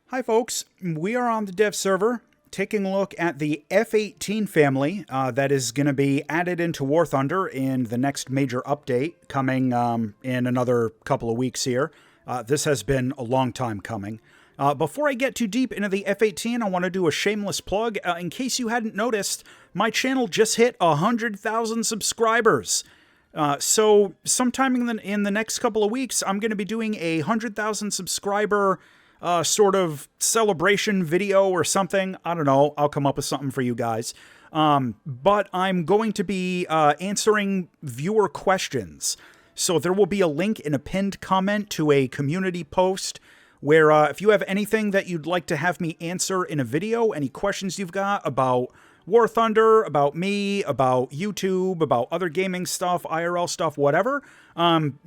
Hi folks, we are on the dev server taking a look at the F-18 family that is going to be added into War Thunder in the next major update coming in another couple of weeks here. This has been a long time coming. Before I get too deep into the F-18, I want to do a shameless plug. In case you hadn't noticed, my channel just hit 100,000 subscribers. So sometime in the next couple of weeks, I'm going to be doing a 100,000 subscriber sort of celebration video or something. I don't know. I'll come up with something for you guys. But I'm going to be answering viewer questions. So there will be a link in a pinned comment to a community post where if you have anything that you'd like to have me answer in a video, any questions you've got about War Thunder, about me, about YouTube, about other gaming stuff, IRL stuff, whatever,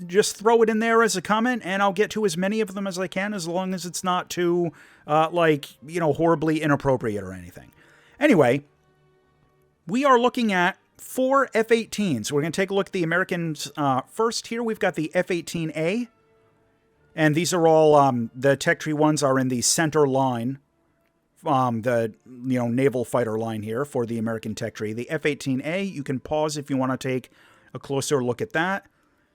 just throw it in there as a comment, and I'll get to as many of them as I can, as long as it's not too, horribly inappropriate or anything. Anyway, we are looking at 4 F-18s. We're going to take a look at the Americans first here. We've got the F-18A, and these are all, the tech tree ones are in the center line. The naval fighter line here for the American tech tree. The F-18A, you can pause if you want to take a closer look at that.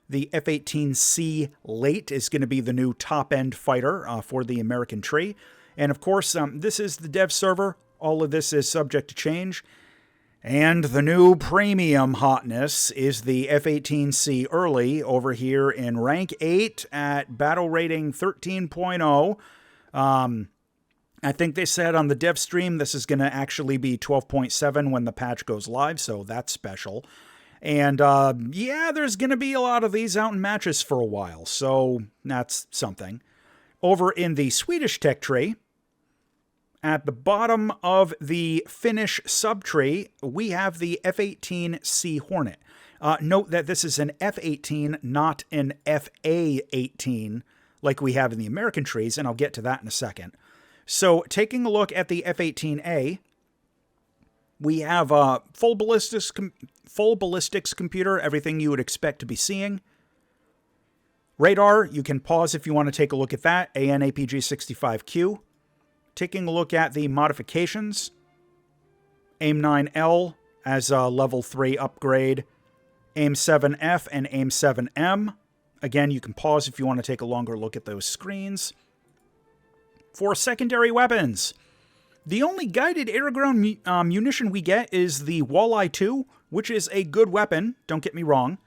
The F-18C Late is going to be the new top-end fighter for the American tree. And of course, this is the dev server. All of this is subject to change. And the new premium hotness is the F-18C Early over here in rank 8 at battle rating 13.0. I think they said on the dev stream this is going to actually be 12.7 when the patch goes live, so that's special. And yeah, there's going to be a lot of these out in matches for a while, so that's something. Over in the Swedish tech tree, at the bottom of the Finnish subtree, we have the F-18C Hornet. Note that this is an F-18, not an FA-18 like we have in the American trees, and I'll get to that in a second. So, taking a look at the F-18A, we have a full ballistics computer, everything you would expect to be seeing. Radar, you can pause if you want to take a look at that, AN/APG-65Q. Taking a look at the modifications, AIM-9L as a level 3 upgrade, AIM-7F and AIM-7M. Again, you can pause if you want to take a longer look at those screens. For secondary weapons, the only guided air-to-ground munition we get is the Walleye 2, which is a good weapon, don't get me wrong.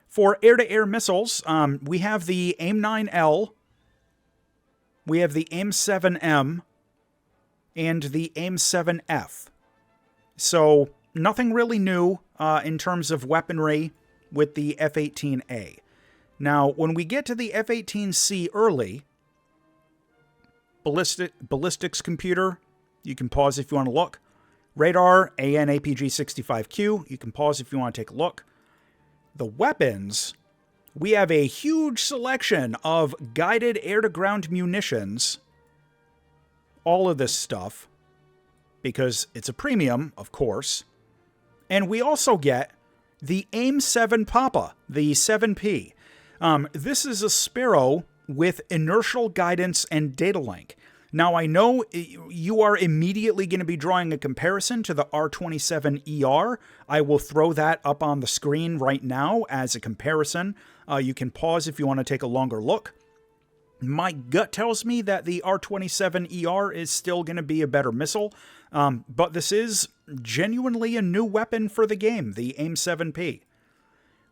For air-to-air missiles, we have the AIM-9L, we have the AIM-7M, and the AIM-7F. So, nothing really new in terms of weaponry with the F-18A. Now, when we get to the F-18C Early, ballistics computer, you can pause if you want to look. Radar, AN/APG-65Q, you can pause if you want to take a look. The weapons, we have a huge selection of guided air-to-ground munitions. All of this stuff, because it's a premium, of course. And we also get the AIM-7 Papa, the 7P. This is a Sparrow with inertial guidance and data link. Now, I know you are immediately going to be drawing a comparison to the R27ER. I will throw that up on the screen right now as a comparison. You can pause if you want to take a longer look. My gut tells me that the R27ER is still going to be a better missile, but this is genuinely a new weapon for the game, the AIM-7P.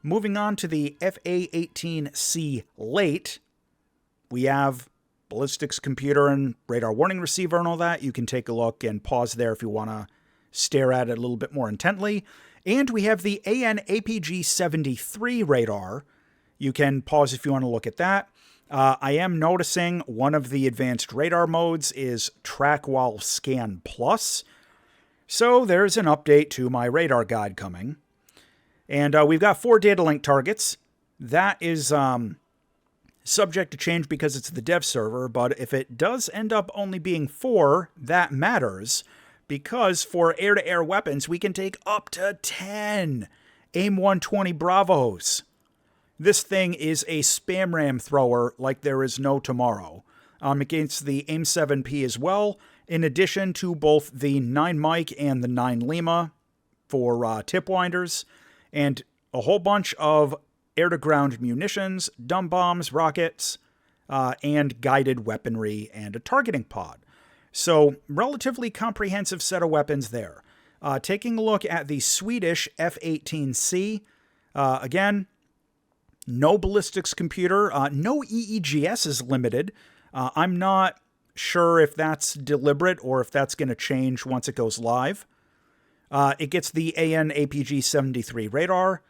Moving on to the F-18C Late, we have ballistics computer and radar warning receiver and all that. You can take a look and pause there if you want to stare at it a little bit more intently. And we have the AN/APG-73 radar. You can pause if you want to look at that. I am noticing one of the advanced radar modes is Track While Scan Plus. So there's an update to my radar guide coming. And we've got 4 data link targets. That is subject to change because it's the dev server, but if it does end up only being 4, that matters, because for air-to-air weapons, we can take up to 10 AIM-120 Bravos. This thing is a spam ram thrower like there is no tomorrow. against the AIM-7P as well, in addition to both the 9 Mike and the 9 Lima for tip winders, and a whole bunch of air-to-ground munitions, dumb bombs, rockets, and guided weaponry and a targeting pod. So, relatively comprehensive set of weapons there. Taking a look at the Swedish F-18C, again, no ballistics computer, no EEGS is limited. I'm not sure if that's deliberate or if that's going to change once it goes live. It gets the AN/APG-73 radar,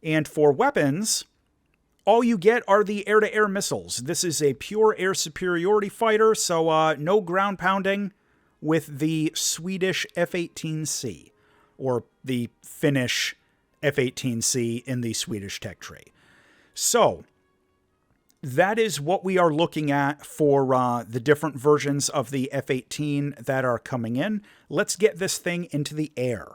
and for weapons, all you get are the air-to-air missiles. This is a pure air superiority fighter, so no ground pounding with the Swedish F-18C, or the Finnish F-18C in the Swedish tech tree. So, that is what we are looking at for the different versions of the F-18 that are coming in. Let's get this thing into the air.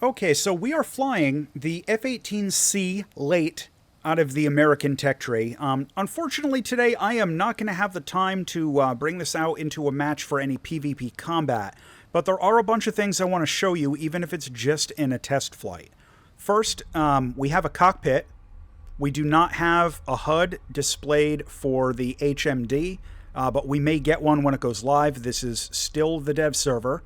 Okay, so we are flying the F-18C Late out of the American tech tree. Unfortunately today I am not going to have the time to bring this out into a match for any PvP combat, but there are a bunch of things I want to show you even if it's just in a test flight. First, we have a cockpit. We do not have a HUD displayed for the HMD, but we may get one when it goes live. This is still the dev server.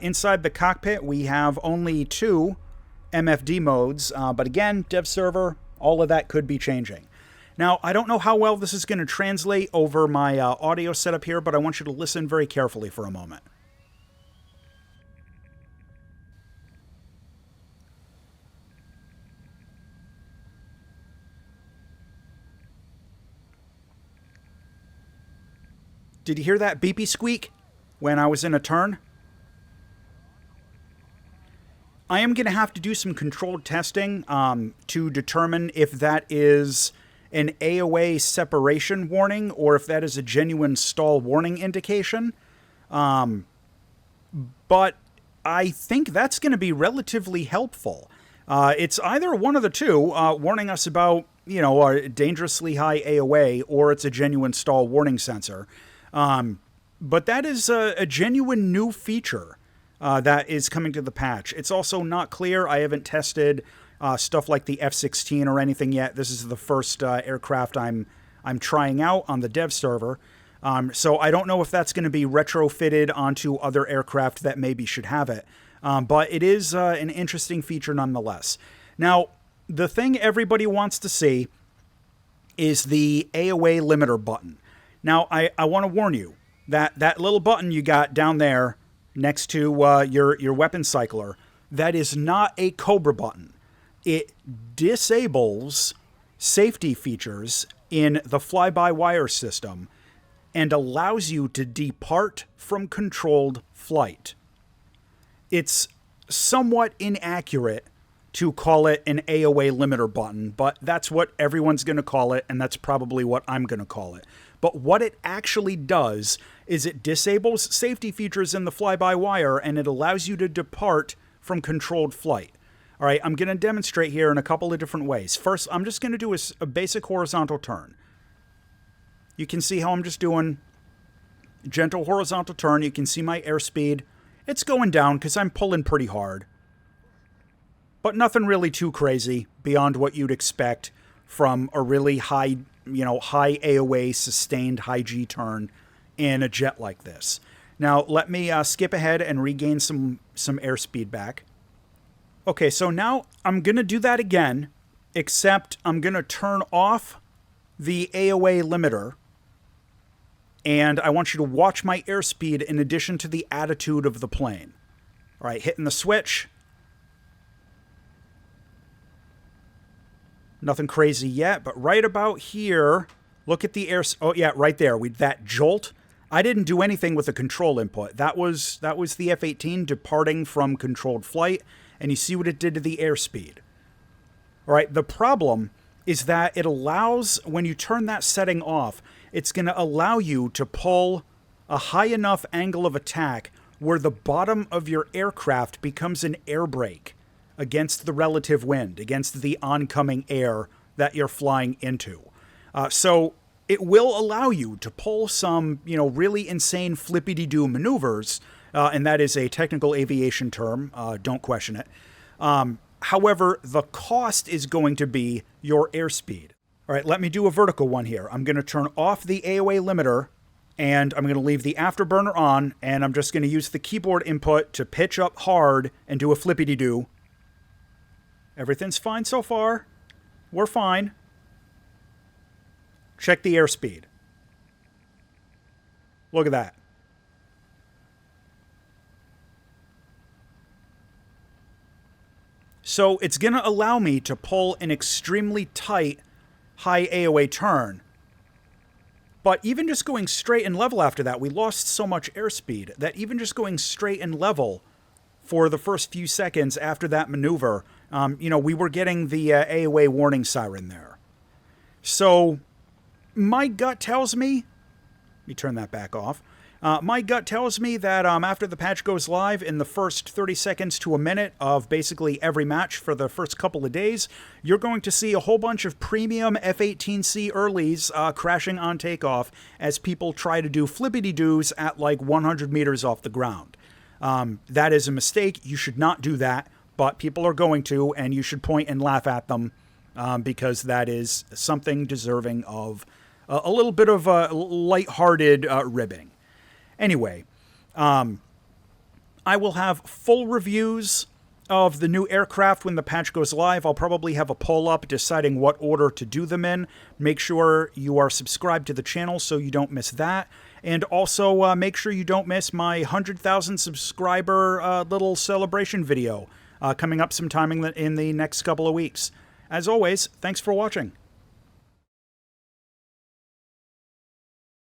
Inside the cockpit, we have only 2 MFD modes, but again, dev server, all of that could be changing. Now, I don't know how well this is going to translate over my audio setup here, but I want you to listen very carefully for a moment. Did you hear that beepy squeak when I was in a turn? I am going to have to do some controlled testing to determine if that is an AOA separation warning or if that is a genuine stall warning indication. But I think that's going to be relatively helpful. It's either one of the two, warning us about, a dangerously high AOA, or it's a genuine stall warning sensor. But that is a genuine new feature that is coming to the patch. It's also not clear. I haven't tested stuff like the F-16 or anything yet. This is the first aircraft I'm trying out on the dev server. So I don't know if that's going to be retrofitted onto other aircraft that maybe should have it. But it is an interesting feature nonetheless. Now, the thing everybody wants to see is the AOA limiter button. Now, I want to warn you that that little button you got down there next to your weapon cycler, that is not a Cobra button. It disables safety features in the fly-by-wire system and allows you to depart from controlled flight. It's somewhat inaccurate to call it an AOA limiter button, but that's what everyone's going to call it, and that's probably what I'm going to call it. But what it actually does is it disables safety features in the fly-by-wire, and it allows you to depart from controlled flight. All right, I'm going to demonstrate here in a couple of different ways. First, I'm just going to do a basic horizontal turn. You can see how I'm just doing gentle horizontal turn. You can see my airspeed. It's going down because I'm pulling pretty hard. But nothing really too crazy beyond what you'd expect from a really high, high AOA sustained high G turn in a jet like this. Now, let me skip ahead and regain some airspeed back. Okay, so now I'm going to do that again, except I'm going to turn off the AOA limiter, and I want you to watch my airspeed in addition to the attitude of the plane. All right, hitting the switch. Nothing crazy yet, but right about here, look at the air. Oh yeah, right there. That jolt. I didn't do anything with the control input. That was the F-18 departing from controlled flight, and you see what it did to the airspeed. All right. The problem is that it allows, when you turn that setting off, it's going to allow you to pull a high enough angle of attack where the bottom of your aircraft becomes an air brake against the relative wind, against the oncoming air that you're flying into. So it will allow you to pull some, really insane flippity-doo maneuvers, and that is a technical aviation term. Don't question it. However, the cost is going to be your airspeed. All right, let me do a vertical one here. I'm going to turn off the AOA limiter, and I'm going to leave the afterburner on, and I'm just going to use the keyboard input to pitch up hard and do a flippity-doo. Everything's fine so far. We're fine. Check the airspeed. Look at that. So it's going to allow me to pull an extremely tight high AOA turn. But even just going straight and level after that, we lost so much airspeed that even just going straight and level for the first few seconds after that maneuver, we were getting the AOA warning siren there. So my gut tells me, let me turn that back off. My gut tells me that after the patch goes live, in the first 30 seconds to a minute of basically every match for the first couple of days, you're going to see a whole bunch of premium F-18C earlies crashing on takeoff as people try to do flippity-doos at like 100 meters off the ground. That is a mistake. You should not do that, but people are going to, and you should point and laugh at them because that is something deserving of a little bit of lighthearted ribbing. Anyway, I will have full reviews of the new aircraft when the patch goes live. I'll probably have a poll up deciding what order to do them in. Make sure you are subscribed to the channel so you don't miss that. And also make sure you don't miss my 100,000 subscriber little celebration video coming up sometime in the next couple of weeks. As always, thanks for watching.